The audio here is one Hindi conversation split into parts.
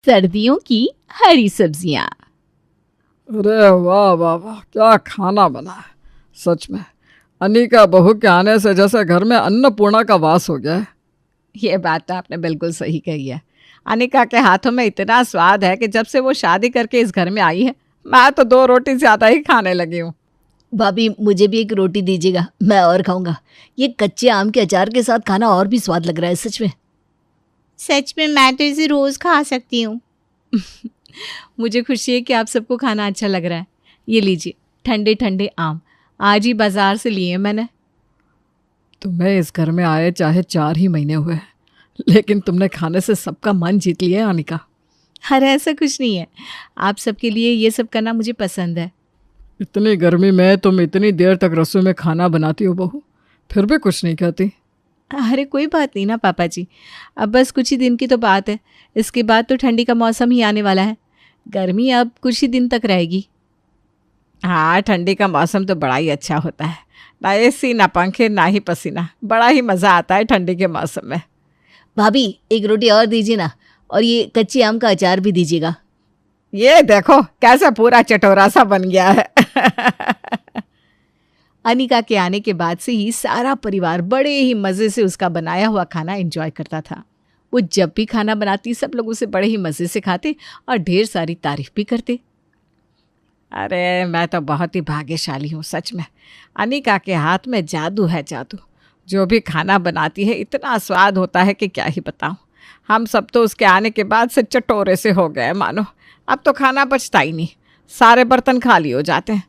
सर्दियों की हरी सब्जियां। अरे वाह वाह वाह, क्या खाना बना है। सच में अनिका बहू के आने से जैसे घर में अन्नपूर्णा का वास हो गया है। ये बात तो आपने बिल्कुल सही कही है। अनिका के हाथों में इतना स्वाद है कि जब से वो शादी करके इस घर में आई है, मैं तो 2 रोटी ज़्यादा ही खाने लगी हूँ। भाभी मुझे भी एक रोटी दीजिएगा, मैं और खाऊंगा। ये कच्चे आम के अचार के साथ खाना और भी स्वाद लग रहा है सच में। सच में मैं तो इसे रोज खा सकती हूँ। मुझे खुशी है कि आप सबको खाना अच्छा लग रहा है। ये लीजिए ठंडे ठंडे आम, आज ही बाजार से लिए मैंने। तुम्हें इस घर में आए चाहे 4 ही महीने हुए हैं, लेकिन तुमने खाने से सबका मन जीत लिया है अनिका। अरे ऐसा कुछ नहीं है, आप सबके लिए ये सब करना मुझे पसंद है। इतनी गर्मी में तुम इतनी देर तक रसोई में खाना बनाती हो बहू, फिर भी कुछ नहीं कहती। अरे कोई बात नहीं ना पापा जी, अब बस कुछ ही दिन की तो बात है। इसके बाद तो ठंडी का मौसम ही आने वाला है। गर्मी अब कुछ ही दिन तक रहेगी। हाँ, ठंडी का मौसम तो बड़ा ही अच्छा होता है। ना एसी, ना पंखे, ना ही पसीना। बड़ा ही मज़ा आता है ठंडी के मौसम में। भाभी एक रोटी और दीजिए ना, और ये कच्चे आम का अचार भी दीजिएगा। ये देखो कैसा पूरा चटोरा सा बन गया है। अनिका के आने के बाद से ही सारा परिवार बड़े ही मज़े से उसका बनाया हुआ खाना एंजॉय करता था। वो जब भी खाना बनाती सब लोग उसे बड़े ही मज़े से खाते और ढेर सारी तारीफ भी करते। अरे मैं तो बहुत ही भाग्यशाली हूँ सच में। अनिका के हाथ में जादू है, जादू। जो भी खाना बनाती है इतना स्वाद होता है कि क्या ही बताऊँ। हम सब तो उसके आने के बाद से चटोरे से हो गए मानो। अब तो खाना बचता ही नहीं, सारे बर्तन खाली हो जाते हैं।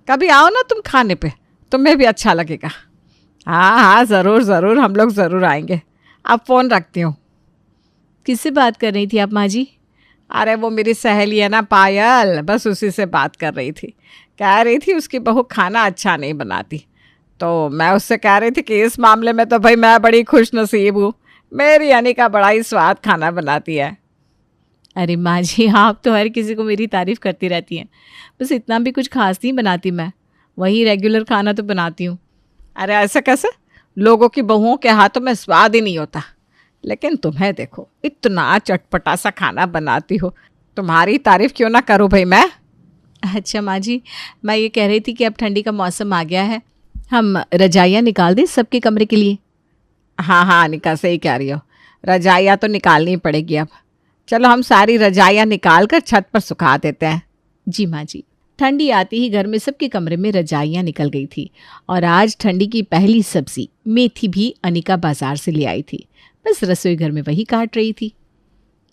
कभी आओ ना तुम खाने पे, तुम्हें भी अच्छा लगेगा। हाँ हाँ ज़रूर ज़रूर, हम लोग ज़रूर आएंगे। अब फ़ोन रखती हूँ। किससे बात कर रही थी आप माँ जी? अरे वो मेरी सहेली है ना पायल, बस उसी से बात कर रही थी। कह रही थी उसकी बहू खाना अच्छा नहीं बनाती, तो मैं उससे कह रही थी कि इस मामले में तो भाई मैं बड़ी खुश नसीब हूँ। मेरी अनिका बड़ा ही स्वाद खाना बनाती है। अरे माँ जी, आप तो हर किसी को मेरी तारीफ़ करती रहती हैं। बस इतना भी कुछ खास नहीं बनाती मैं, वही रेगुलर खाना तो बनाती हूँ। अरे ऐसा कैसे? लोगों की बहुओं के हाथों में स्वाद ही नहीं होता, लेकिन तुम्हें देखो इतना चटपटा सा खाना बनाती हो। तुम्हारी तारीफ़ क्यों ना करूँ भाई मैं। अच्छा माँ जी, मैं ये कह रही थी कि अब ठंडी का मौसम आ गया है, हम रजाइयाँ निकाल दें सबके कमरे के लिए। हाँ हाँ अनिका, सही कह रही हो, रजाइयाँ तो निकालनी पड़ेगी अब। चलो हम सारी रजाइयाँ निकाल कर छत पर सुखा देते हैं। जी माँ जी। ठंडी आती ही घर में सबके कमरे में रजाइयाँ निकल गई थी और आज ठंडी की पहली सब्जी मेथी भी अनिका बाजार से ले आई थी। बस रसोई घर में वही काट रही थी।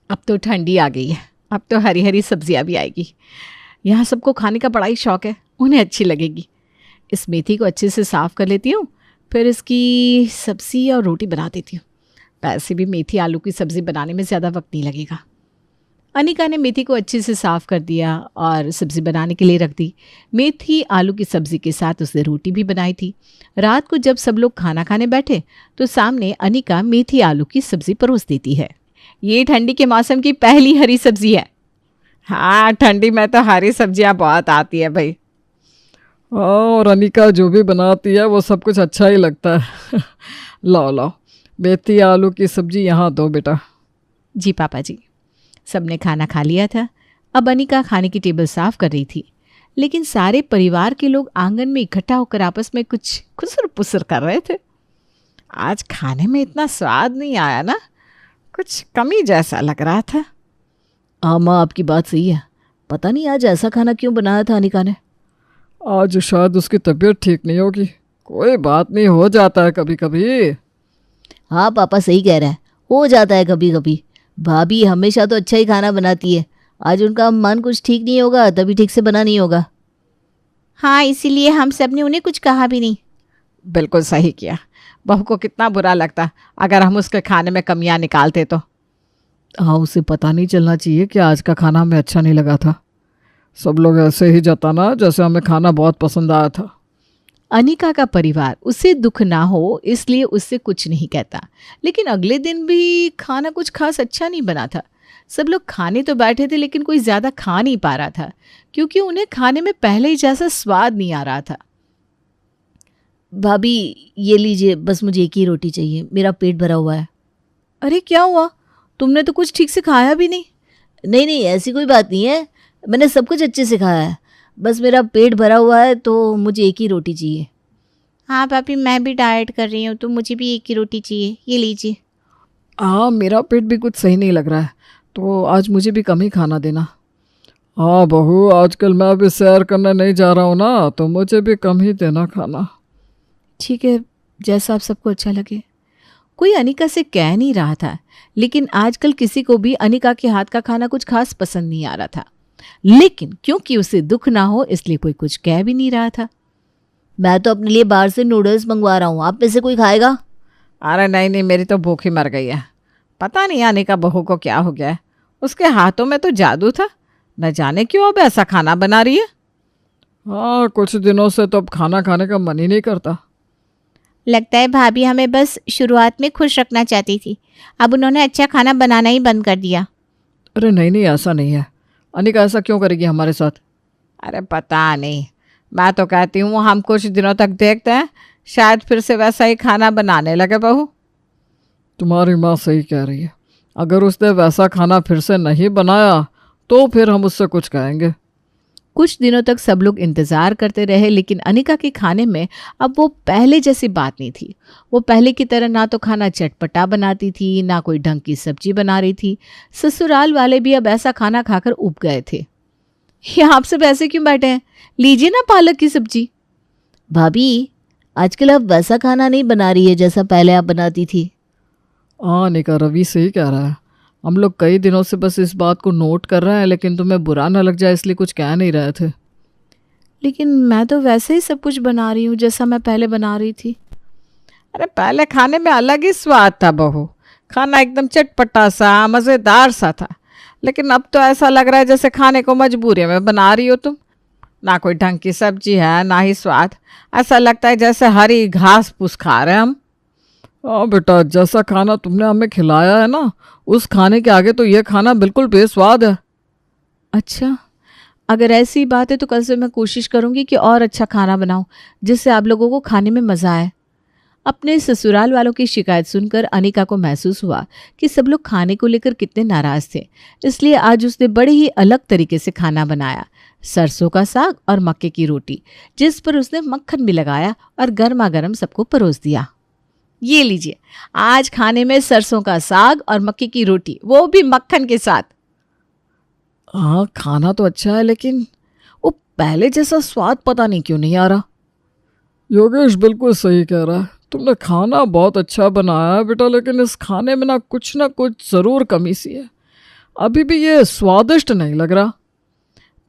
अब तो ठंडी आ गई है, अब तो हरी हरी सब्जियाँ भी आएगी। यहाँ सबको खाने का बड़ा ही शौक़ है, उन्हें अच्छी लगेगी। इस मेथी को अच्छे से साफ़ कर लेती हूँ, फिर इसकी सब्ज़ी और रोटी बना देती हूँ। वैसे भी मेथी आलू की सब्ज़ी बनाने में ज़्यादा वक्त नहीं लगेगा। अनिका ने मेथी को अच्छे से साफ़ कर दिया और सब्ज़ी बनाने के लिए रख दी। मेथी आलू की सब्ज़ी के साथ उसने रोटी भी बनाई थी। रात को जब सब लोग खाना खाने बैठे तो सामने अनिका मेथी आलू की सब्ज़ी परोस देती है। ये ठंडी के मौसम की पहली हरी सब्ज़ी है। हाँ, ठंडी में तो हरी सब्जियाँ बहुत आती है भाई। और अनिका जो भी बनाती है वो सब कुछ अच्छा ही लगता है। लाओ लाओ, मेथी आलू की सब्ज़ी यहाँ दो बेटा। जी पापा जी। सबने खाना खा लिया था। अब अनिका खाने की टेबल साफ कर रही थी, लेकिन सारे परिवार के लोग आंगन में इकट्ठा होकर आपस में कुछ खुसर पुसर कर रहे थे। आज खाने में इतना स्वाद नहीं आया ना, कुछ कमी जैसा लग रहा था। हाँ माँ, आपकी बात सही है। पता नहीं आज ऐसा खाना क्यों बनाया था अनिका ने। आज शायद उसकी तबीयत ठीक नहीं होगी। कोई बात नहीं, हो जाता है कभी कभी। हाँ पापा सही कह रहे हैं, हो जाता है कभी कभी। भाभी हमेशा तो अच्छा ही खाना बनाती है, आज उनका मन कुछ ठीक नहीं होगा तभी ठीक से बना नहीं होगा। हाँ, इसीलिए हम सब ने उन्हें कुछ कहा भी नहीं। बिल्कुल सही किया। बहू को कितना बुरा लगता अगर हम उसके खाने में कमियां निकालते तो। हाँ, उसे पता नहीं चलना चाहिए कि आज का खाना हमें अच्छा नहीं लगा था। सब लोग ऐसे ही जताना जैसे हमें खाना बहुत पसंद आया था। अनिका का परिवार उसे दुख ना हो इसलिए उससे कुछ नहीं कहता, लेकिन अगले दिन भी खाना कुछ खास अच्छा नहीं बना था। सब लोग खाने तो बैठे थे लेकिन कोई ज़्यादा खा नहीं पा रहा था, क्योंकि उन्हें खाने में पहले ही जैसा स्वाद नहीं आ रहा था। भाभी ये लीजिए, बस मुझे एक ही रोटी चाहिए, मेरा पेट भरा हुआ है। अरे क्या हुआ, तुमने तो कुछ ठीक से खाया भी नहीं। नहीं नहीं, ऐसी कोई बात नहीं है, मैंने सब कुछ अच्छे से खाया है, बस मेरा पेट भरा हुआ है तो मुझे एक ही रोटी चाहिए। हाँ भाभी, मैं भी डाइट कर रही हूँ तो मुझे भी एक ही रोटी चाहिए, ये लीजिए। हाँ, मेरा पेट भी कुछ सही नहीं लग रहा है, तो आज मुझे भी कम ही खाना देना। हाँ बहू, आजकल मैं अभी सैर करने नहीं जा रहा हूँ ना, तो मुझे भी कम ही देना खाना। ठीक है, जैसा आप सबको अच्छा लगे। कोई अनिका से कह नहीं रहा था, लेकिन आजकल किसी को भी अनिका के हाथ का खाना कुछ खास पसंद नहीं आ रहा था। लेकिन क्योंकि उसे दुख ना हो इसलिए कोई कुछ कह भी नहीं रहा था। मैं तो अपने लिए बाहर से नूडल्स मंगवा रहा हूँ, आप में से कोई खाएगा? अरे नहीं नहीं, मेरी तो भूख ही मर गई है। पता नहीं अनिका बहू को क्या हो गया है, उसके हाथों में तो जादू था, न जाने क्यों अब ऐसा खाना बना रही है। हाँ, कुछ दिनों से तो अब खाना खाने का मन ही नहीं करता। लगता है भाभी हमें बस शुरुआत में खुश रखना चाहती थी, अब उन्होंने अच्छा खाना बनाना ही बंद कर दिया। अरे नहीं नहीं, ऐसा नहीं है। अनिका ऐसा क्यों करेगी हमारे साथ? अरे पता नहीं, मैं तो कहती हूँ हम कुछ दिनों तक देखते हैं, शायद फिर से वैसा ही खाना बनाने लगे बहू। तुम्हारी माँ सही कह रही है, अगर उसने वैसा खाना फिर से नहीं बनाया तो फिर हम उससे कुछ कहेंगे। कुछ दिनों तक सब लोग इंतजार करते रहे, लेकिन अनिका के खाने में अब वो पहले जैसी बात नहीं थी। वो पहले की तरह ना तो खाना चटपटा बनाती थी, ना कोई ढंग की सब्जी बना रही थी। ससुराल वाले भी अब ऐसा खाना खाकर उब गए थे। ये आप सब ऐसे क्यों बैठे हैं, लीजिए ना पालक की सब्जी। भाभी, आजकल आप वैसा खाना नहीं बना रही है जैसा पहले आप बनाती थी। हाँ अनिका, रवि सही कह रहा है। हम लोग कई दिनों से बस इस बात को नोट कर रहे हैं, लेकिन तुम्हें बुरा न लग जाए इसलिए कुछ कह नहीं रहे थे। लेकिन मैं तो वैसे ही सब कुछ बना रही हूँ जैसा मैं पहले बना रही थी। अरे पहले खाने में अलग ही स्वाद था बहू, खाना एकदम चटपटा सा मज़ेदार सा था। लेकिन अब तो ऐसा लग रहा है जैसे खाने को मजबूरी में बना रही हो तुम। ना कोई ढंग की सब्जी है, ना ही स्वाद, ऐसा लगता है जैसे हरी घास फूस खा रहे हैं हम। हाँ बेटा, जैसा खाना तुमने हमें खिलाया है ना, उस खाने के आगे तो ये खाना बिल्कुल बेस्वाद है। अच्छा, अगर ऐसी बात है तो कल से मैं कोशिश करूंगी कि और अच्छा खाना बनाऊं जिससे आप लोगों को खाने में मज़ा आए। अपने ससुराल वालों की शिकायत सुनकर अनिका को महसूस हुआ कि सब लोग खाने को लेकर कितने नाराज थे, इसलिए आज उसने बड़े ही अलग तरीके से खाना बनाया। सरसों का साग और मक्के की रोटी, जिस पर उसने मक्खन भी लगाया और गर्मा गर्म सबको परोस दिया। ये लीजिए, आज खाने में सरसों का साग और मक्के की रोटी, वो भी मक्खन के साथ। हाँ, खाना तो अच्छा है, लेकिन वो पहले जैसा स्वाद पता नहीं क्यों नहीं आ रहा। योगेश बिल्कुल सही कह रहा है, तुमने खाना बहुत अच्छा बनाया है बेटा, लेकिन इस खाने में ना कुछ ज़रूर कमी सी है। अभी भी ये स्वादिष्ट नहीं लग रहा।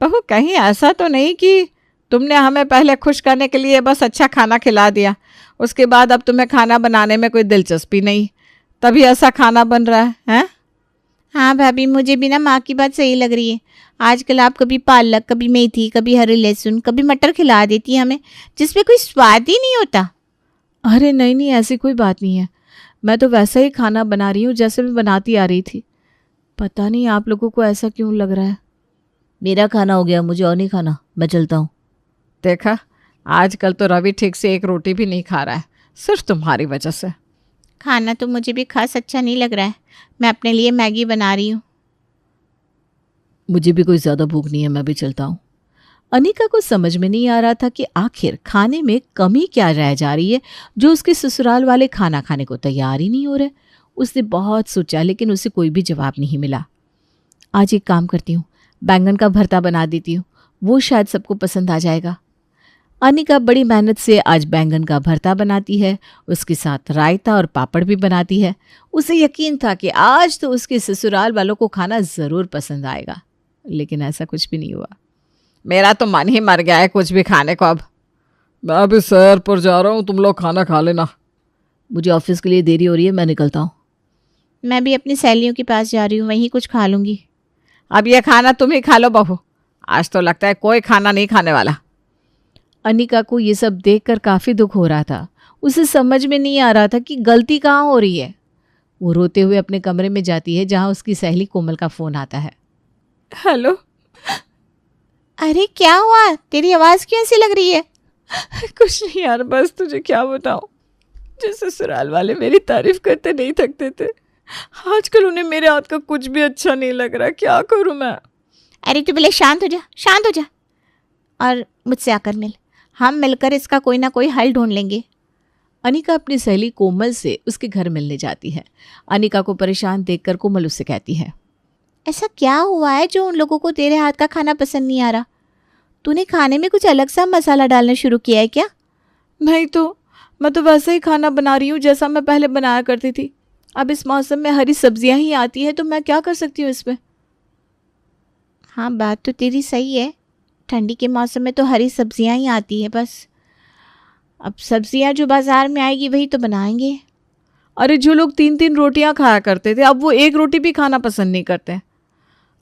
बहू, कहीं ऐसा तो नहीं कि तुमने हमें पहले खुश करने के लिए बस अच्छा खाना खिला दिया, उसके बाद अब तुम्हें खाना बनाने में कोई दिलचस्पी नहीं, तभी ऐसा खाना बन रहा है, हैं? हाँ भाभी, मुझे भी ना माँ की बात सही लग रही है। आजकल आप कभी पालक, कभी मेथी, कभी हरे लहसुन, कभी मटर खिला देती है हमें, जिसमें कोई स्वाद ही नहीं होता। अरे नहीं नहीं, ऐसी कोई बात नहीं है, मैं तो वैसा ही खाना बना रही हूँ जैसे मैं बनाती आ रही थी। पता नहीं आप लोगों को ऐसा क्यों लग रहा है। मेरा खाना हो गया, मुझे और नहीं खाना, मैं चलता हूँ। देखा, आजकल तो रवि ठीक से एक रोटी भी नहीं खा रहा है, सिर्फ तुम्हारी वजह से। खाना तो मुझे भी खास अच्छा नहीं लग रहा है, मैं अपने लिए मैगी बना रही हूँ। मुझे भी कोई ज़्यादा भूख नहीं है, मैं भी चलता हूँ। अनिका को समझ में नहीं आ रहा था कि आखिर खाने में कमी क्या रह जा रही है जो उसके ससुराल वाले खाना खाने को तैयार ही नहीं हो रहे। उसने बहुत सोचा, लेकिन उसे कोई भी जवाब नहीं मिला। आज एक काम करती हूँ, बैंगन का भरता बना देती हूँ, वो शायद सबको पसंद आ जाएगा। अनिका बड़ी मेहनत से आज बैंगन का भरता बनाती है, उसके साथ रायता और पापड़ भी बनाती है। उसे यकीन था कि आज तो उसके ससुराल वालों को खाना ज़रूर पसंद आएगा, लेकिन ऐसा कुछ भी नहीं हुआ। मेरा तो मन ही मर गया है कुछ भी खाने को अब। मैं अभी सैर पर जा रहा हूँ, तुम लोग खाना खा लेना। मुझे ऑफिस के लिए देरी हो रही है, मैं निकलता हूँ। मैं भी अपनी सहेलियों के पास जा रही हूँ, वहीं कुछ खा लूँगी। अब ये खाना तुम ही खा लो बहू, आज तो लगता है कोई खाना नहीं खाने वाला। अनिका को ये सब देखकर काफ़ी दुख हो रहा था। उसे समझ में नहीं आ रहा था कि गलती कहाँ हो रही है। वो रोते हुए अपने कमरे में जाती है, जहाँ उसकी सहेली कोमल का फ़ोन आता है। हेलो। अरे क्या हुआ, तेरी आवाज़ क्यों ऐसी लग रही है? कुछ नहीं यार, बस तुझे क्या बताऊं, जिस ससुराल वाले मेरी तारीफ करते नहीं थकते थे, आजकल उन्हें मेरे हाथ का कुछ भी अच्छा नहीं लग रहा, क्या करूं मैं। अरे तू पहले शांत हो जा, शांत हो जा और मुझसे आकर मिल। हम मिलकर इसका कोई ना कोई हल ढूंढ लेंगे। अनिका अपनी सहेली कोमल से उसके घर मिलने जाती है। अनिका को परेशान देखकर कोमल उससे कहती है, ऐसा क्या हुआ है जो उन लोगों को तेरे हाथ का खाना पसंद नहीं आ रहा? तूने खाने में कुछ अलग सा मसाला डालना शुरू किया है क्या? नहीं तो मैं तो वैसे ही खाना बना रही हूँ जैसा मैं पहले बनाया करती थी। अब इस मौसम में हरी सब्जियां ही आती है तो मैं क्या कर सकती हूँ इसमें। हाँ, बात तो तेरी सही है। ठंडी के मौसम में तो हरी सब्जियां ही आती है बस। अब सब्जियां जो बाजार में आएगी वही तो बनाएंगे। अरे जो लोग 3-3 रोटियां खाया करते थे अब वो एक रोटी भी खाना पसंद नहीं करते हैं।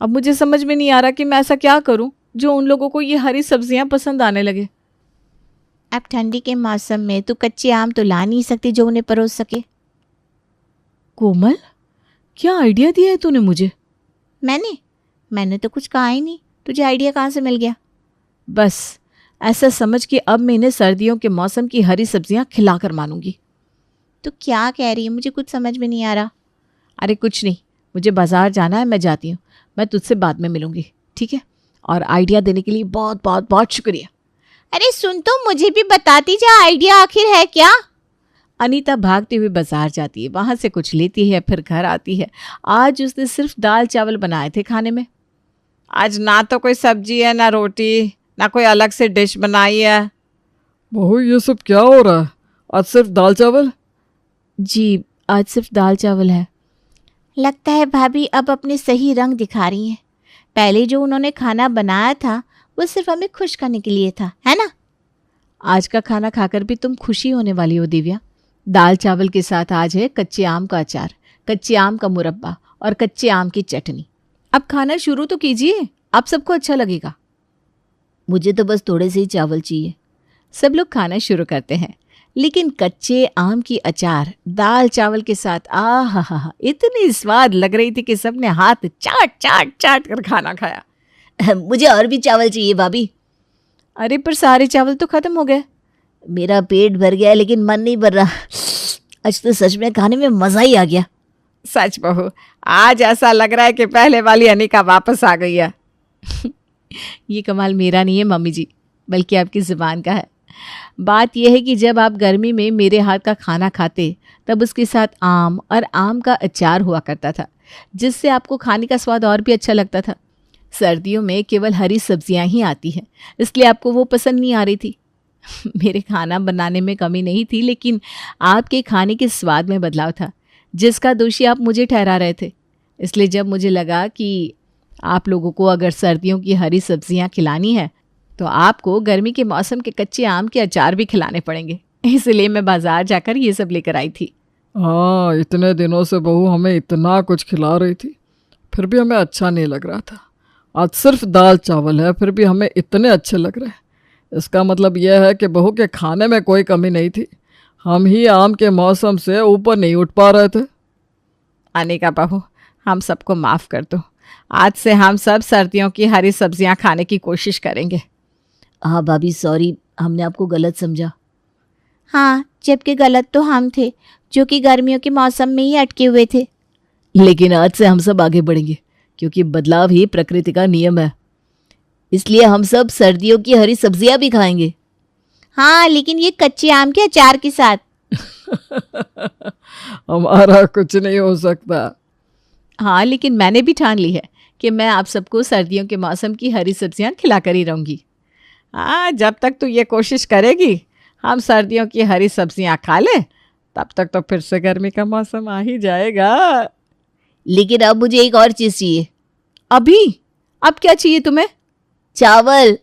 अब मुझे समझ में नहीं आ रहा कि मैं ऐसा क्या करूं जो उन लोगों को ये हरी सब्जियां पसंद आने लगे। अब ठंडी के मौसम में तू कच्चे आम तो ला नहीं सकती जो उन्हें परोस सके। कोमल, क्या आइडिया दिया है तूने मुझे? मैंने तो कुछ कहा ही नहीं। तुझे आइडिया कहाँ से मिल गया? बस ऐसा समझ कि अब मैं इन्हें सर्दियों के मौसम की हरी सब्जियां खिलाकर मानूंगी। तो क्या कह रही है? मुझे कुछ समझ में नहीं आ रहा। अरे कुछ नहीं, मुझे बाजार जाना है, मैं जाती हूँ। मैं तुझसे बाद में मिलूंगी, ठीक है? और आइडिया देने के लिए बहुत बहुत बहुत शुक्रिया। अरे सुन, तो मुझे भी बताती जा, आइडिया आखिर है क्या? अनीता भागते हुए बाजार जाती है, वहां से कुछ लेती है, फिर घर आती है। आज उसने सिर्फ दाल चावल बनाए थे खाने में। आज ना तो कोई सब्जी है, ना रोटी, ना कोई अलग से डिश बनाई है। बहू ये सब क्या हो रहा है? आज सिर्फ दाल चावल? जी, आज सिर्फ दाल चावल है। लगता है भाभी अब अपने सही रंग दिखा रही हैं। पहले जो उन्होंने खाना बनाया था वो सिर्फ हमें खुश करने के लिए था, है ना? आज का खाना खाकर भी तुम खुशी होने वाली हो दिव्या। दाल चावल के साथ आज है कच्चे आम का अचार, कच्चे आम का मुरब्बा और कच्चे आम की चटनी। अब खाना शुरू तो कीजिए, आप सबको अच्छा लगेगा। मुझे तो बस थोड़े से ही चावल चाहिए। सब लोग खाना शुरू करते हैं, लेकिन कच्चे आम की अचार दाल चावल के साथ आहा इतनी स्वाद लग रही थी कि सबने हाथ चाट चाट चाट कर खाना खाया। मुझे और भी चावल चाहिए भाभी। अरे पर सारे चावल तो खत्म हो गए। मेरा पेट भर गया है लेकिन मन नहीं भर रहा। आज तो सच में खाने में मज़ा ही आ गया। सच बहू, आज ऐसा लग रहा है कि पहले वाली अनिका वापस आ गई है। ये कमाल मेरा नहीं है मम्मी जी, बल्कि आपकी ज़ुबान का है। बात यह है कि जब आप गर्मी में मेरे हाथ का खाना खाते तब उसके साथ आम और आम का अचार हुआ करता था, जिससे आपको खाने का स्वाद और भी अच्छा लगता था। सर्दियों में केवल हरी सब्जियां ही आती हैं, इसलिए आपको वो पसंद नहीं आ रही थी। मेरे खाना बनाने में कमी नहीं थी, लेकिन आपके खाने के स्वाद में बदलाव था, जिसका दोषी आप मुझे ठहरा रहे थे। इसलिए जब मुझे लगा कि आप लोगों को अगर सर्दियों की हरी सब्जियां खिलानी है तो आपको गर्मी के मौसम के कच्चे आम के अचार भी खिलाने पड़ेंगे। इसलिए मैं बाजार जाकर ये सब लेकर आई थी। हाँ, इतने दिनों से बहू हमें इतना कुछ खिला रही थी, फिर भी हमें अच्छा नहीं लग रहा था। आज सिर्फ दाल चावल है, फिर भी हमें इतने अच्छे लग रहे हैं। इसका मतलब यह है कि बहू के खाने में कोई कमी नहीं थी, हम ही आम के मौसम से ऊपर नहीं उठ पा रहे थे। अनिका बहू, हम सबको माफ़ कर दो। आज से हम सब सर्दियों की हरी सब्जियां खाने की कोशिश करेंगे। हाँ भाभी, सॉरी, हमने आपको गलत समझा। हाँ, जबकि गलत तो हम थे जो कि गर्मियों के मौसम में ही अटके हुए थे। लेकिन आज से हम सब आगे बढ़ेंगे, क्योंकि बदलाव ही प्रकृति का नियम है। इसलिए हम सब सर्दियों की हरी सब्जियां भी खाएंगे। हाँ, लेकिन ये कच्चे आम के अचार के साथ। हमारा कुछ नहीं हो सकता। हाँ, लेकिन मैंने भी ठान ली है कि मैं आप सबको सर्दियों के मौसम की हरी सब्जियां खिलाकर ही रहूँगी। हाँ, जब तक तू ये कोशिश करेगी हम सर्दियों की हरी सब्जियां खा लें, तब तक तो फिर से गर्मी का मौसम आ ही जाएगा। लेकिन अब मुझे एक और चीज़ चाहिए। अभी? अब क्या चाहिए तुम्हें? चावल।